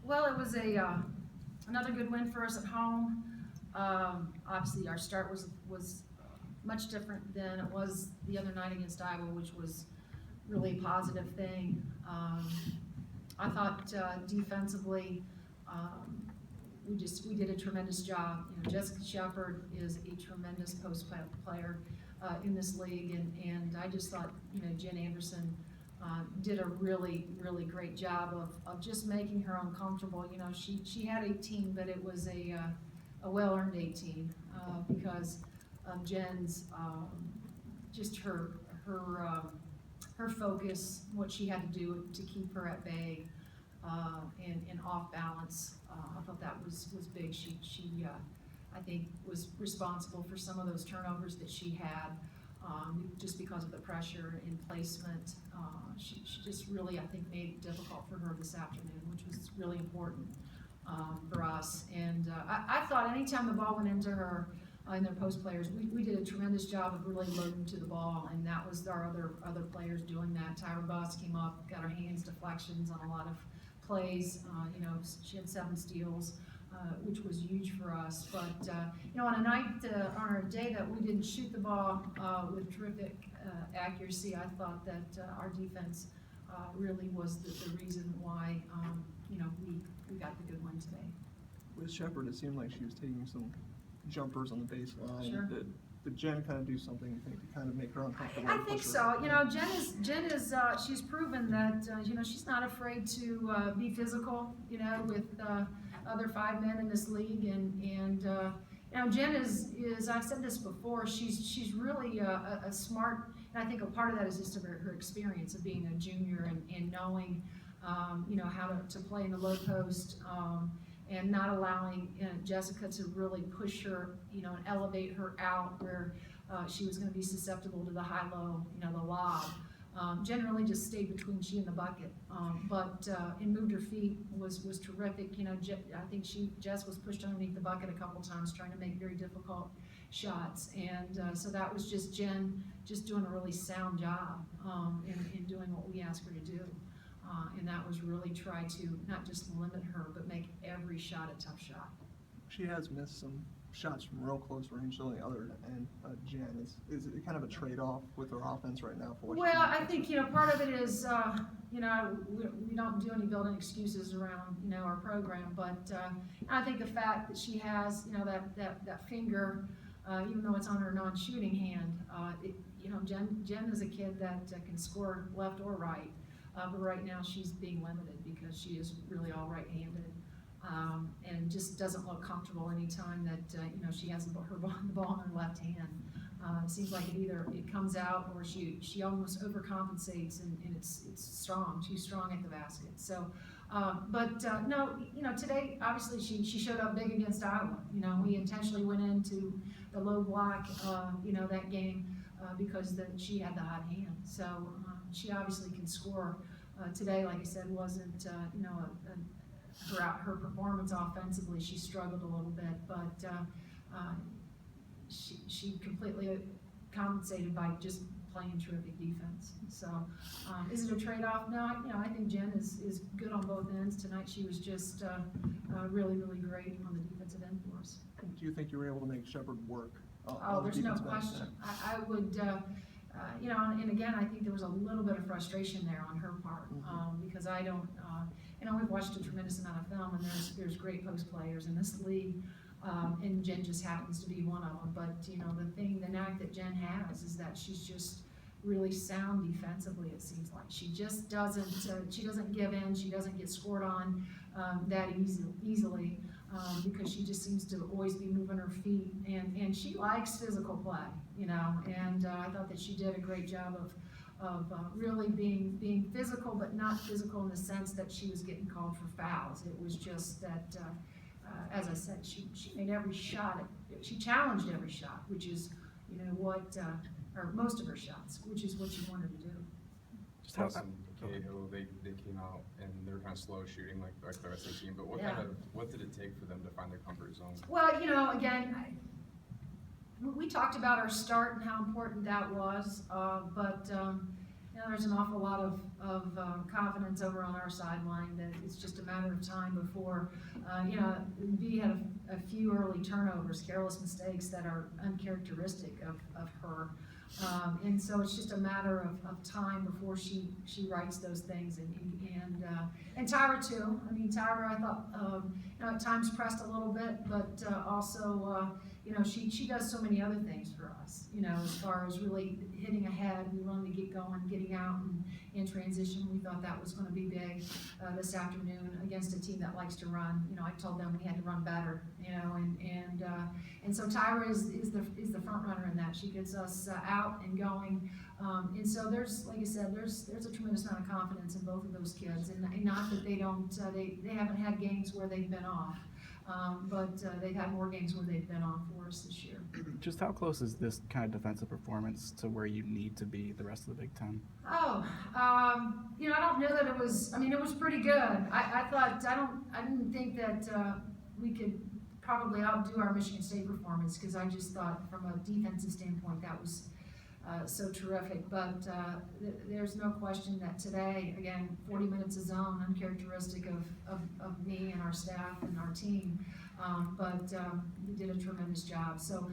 Well, it was another good win for us at home. Obviously, our start was much different than it was the other night against Iowa, which was really a positive thing. I thought defensively, we did a tremendous job. You know, Jessica Shepard is a tremendous post player in this league, and I just thought, you know, Jenn Anderson did a really great job of just making her uncomfortable. You know, she had 18, but it was a well-earned 18 because of Jenn's just her focus, what she had to do to keep her at bay and off balance. I thought that was big. She I think was responsible for some of those turnovers that she had. Just because of the pressure and placement. She just really, I think, made it difficult for her this afternoon, which was really important for us. And I thought anytime the ball went into her and their post players, we did a tremendous job of really loading to the ball, and that was our other players doing that. Tyra Boss came up, got her hands deflections on a lot of plays. You know, she had 7 steals. Which was huge for us, but you know, on a day that we didn't shoot the ball with terrific accuracy, I thought that our defense really was the reason why you know, we got the good win today. With Shepard, it seemed like she was taking some jumpers on the baseline. Sure. Did Jenn kind of do something, you think, to kind of make her uncomfortable? I think so. You know, Jenn is she's proven that you know, she's not afraid to be physical. You know, with other 5 men in this league, and you know, Jenn is I've said this before. She's really a smart, and I think a part of that is just her experience of being a junior and knowing you know, how to play in the low post. And not allowing Jessica to really push her, you know, and elevate her out where she was going to be susceptible to the high-low, you know, the lob. Generally just stayed between she and the bucket, but and moved her feet was terrific. You know, I think Jess was pushed underneath the bucket a couple times trying to make very difficult shots, and so that was just Jenn just doing a really sound job in doing what we asked her to do. And that was really try to not just limit her, but make every shot a tough shot. She has missed some shots from real close range on the other end. Jenn, is it kind of a trade-off with her offense right now? For what well, I think, you know, part of it is, you know, we don't do any building excuses around, you know, our program, but I think the fact that she has, you know, that finger, even though it's on her non-shooting hand, you know, Jenn is a kid that can score left or right. But right now she's being limited because she is really all right-handed, and just doesn't look comfortable anytime that you know, she has the ball in her left hand. It seems like it comes out, or she almost overcompensates, and it's strong. She's strong at the basket. So, but no, you know, today obviously she showed up big against Iowa. You know, we intentionally went into the low block, you know, that game because she had the hot hand. So. She obviously can score. Today, like I said, wasn't you know, her performance offensively. She struggled a little bit, but she completely compensated by just playing terrific defense. So, is it a trade-off? No, you know, I think Jenn is good on both ends. Tonight she was just really great on the defensive end for us. Do you think you were able to make Shepard work? Oh, there's no question. I would. You know, and again, I think there was a little bit of frustration there on her part, because I don't, you know, we've watched a tremendous amount of film, and there's great post players in this league, and Jenn just happens to be one of them. But you know, the knack that Jenn has is that she's just really sound defensively. It seems like she just doesn't give in. She doesn't get scored on that easily. Because she just seems to always be moving her feet, and she likes physical play, you know, and I thought that she did a great job of really being physical, but not physical in the sense that she was getting called for fouls. It was just that, as I said, she made every shot, she challenged every shot, which is, you know, what, or most of her shots, which is what you wanted to do. Just how Cahill, they came out and they were kind of slow shooting like the rest of the team, but what did it take for them to find their comfort zone? Well, you know, again, we talked about our start and how important that was, but there's an awful lot of confidence over on our sideline that it's just a matter of time before, B had a few early turnovers, careless mistakes that are uncharacteristic of her. And so it's just a matter of time before she writes those things, and Tyra too. I mean, Tyra, I thought, at times pressed a little bit, but also, she does so many other things for us, as far as really hitting ahead. We wanted to get going, getting out and in transition. We thought that was gonna be big, this afternoon against a team that likes to run. I told them we had to run better, and so Tyra is the front runner in that. She gets us out and going, and so there's, like I said, there's a tremendous amount of confidence in both of those kids, and not that they don't, they haven't had games where they've been off, but they've had more games where they've been on for us this year. Just how close is this kind of defensive performance to where you need to be the rest of the Big Ten? I don't know that it was, it was pretty good. I didn't think that we could probably outdo our Michigan State performance, because I just thought from a defensive standpoint that was so terrific. But there's no question that today, again, 40 minutes of zone, uncharacteristic of me and our staff and our team. But we did a tremendous job. So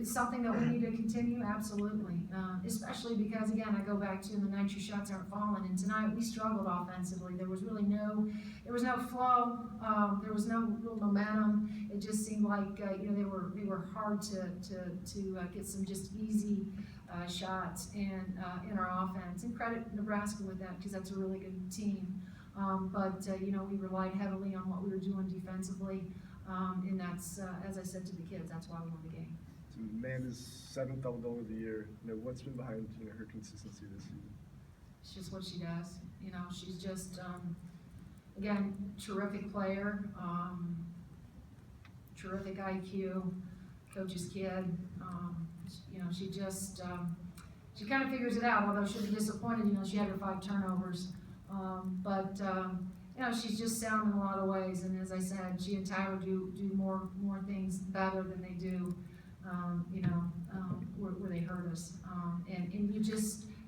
something that we need to continue, absolutely. Especially because, again, I go back to the night your shots aren't falling, and tonight we struggled offensively. There was really no flow. There was no real momentum. It just seemed like they were hard to get some just easy shots in our offense. And credit Nebraska with that, because that's a really good team. But we relied heavily on what we were doing defensively. And that's, as I said to the kids, that's why we won the game. So Amanda's 7th double-double of the year. What's been behind her consistency this season? It's just what she does. She's just, again, terrific player, terrific IQ, coach's kid. She just, she kind of figures it out, although she'll be disappointed, she had her 5 turnovers. But she's just sound in a lot of ways, and as I said, she and Tyra do more things better than they do, where they hurt us. And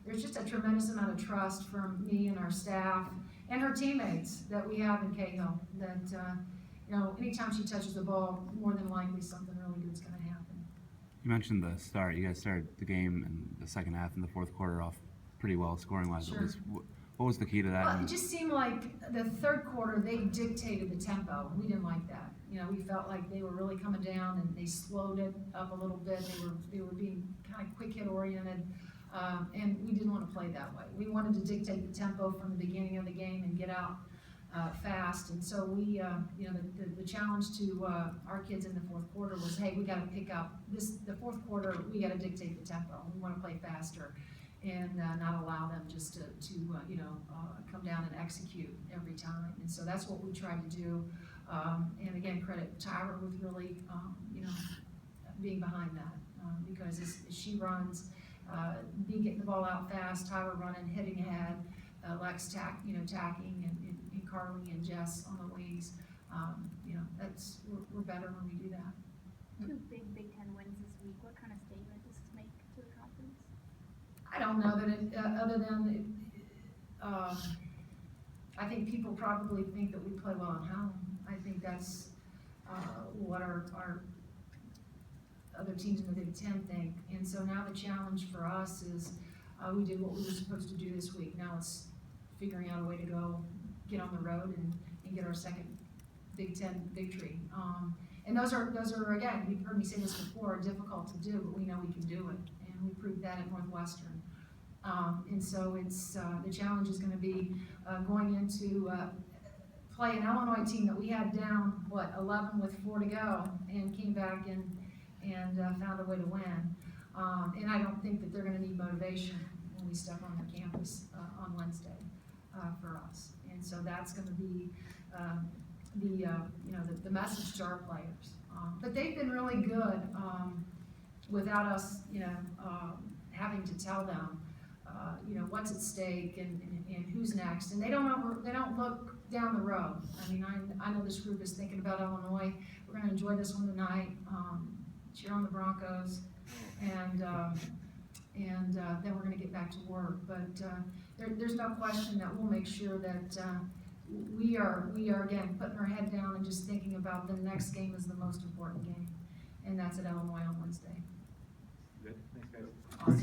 there's just a tremendous amount of trust from me and our staff and her teammates that we have in Cahill, that, anytime she touches the ball, more than likely something really good's gonna happen. You mentioned the start. You guys started the game in the second half and the fourth quarter off pretty well, scoring-wise at least. What was the key to that? Well, it just seemed like the third quarter, they dictated the tempo. We didn't like that. We felt like they were really coming down, and they slowed it up a little bit. They were being kind of quick hit oriented, and we didn't want to play that way. We wanted to dictate the tempo from the beginning of the game and get out fast. And so we, the challenge to our kids in the fourth quarter was, hey, we got to pick up the fourth quarter. We got to dictate the tempo. We want to play faster, and not allow them just to come down and execute every time. And so that's what we tried to do. And again, credit Tyra with really, being behind that, because as she runs, getting the ball out fast, Tyra running, hitting ahead, Lex tacking and Carly and Jess on the wings. We're better when we do that. 2 big Big Ten wins this week. What kind of statement does this make to the conference? I don't know that it, other than I think people probably think that we play well at home. I think that's what our other teams in the Big Ten think. And so now the challenge for us is we did what we were supposed to do this week. Now it's figuring out a way to go get on the road and get our second Big Ten victory. And those are again, you've heard me say this before, difficult to do, but we know we can do it, and we proved that at Northwestern. And so it's the challenge is going to be going into play an Illinois team that we had down 11 with 4 to go, and came back and found a way to win. And I don't think that they're going to need motivation when we step on their campus on Wednesday for us. And so that's going to be the message to our players. But they've been really good without us, having to tell them, what's at stake and who's next. And they don't look down the road. I mean, I know this group is thinking about Illinois. We're going to enjoy this one tonight. Cheer on the Broncos, and and then we're gonna get back to work. But there's no question that we'll make sure that we are again putting our head down and just thinking about the next game is the most important game, and that's at Illinois on Wednesday. Good, thanks guys. Awesome.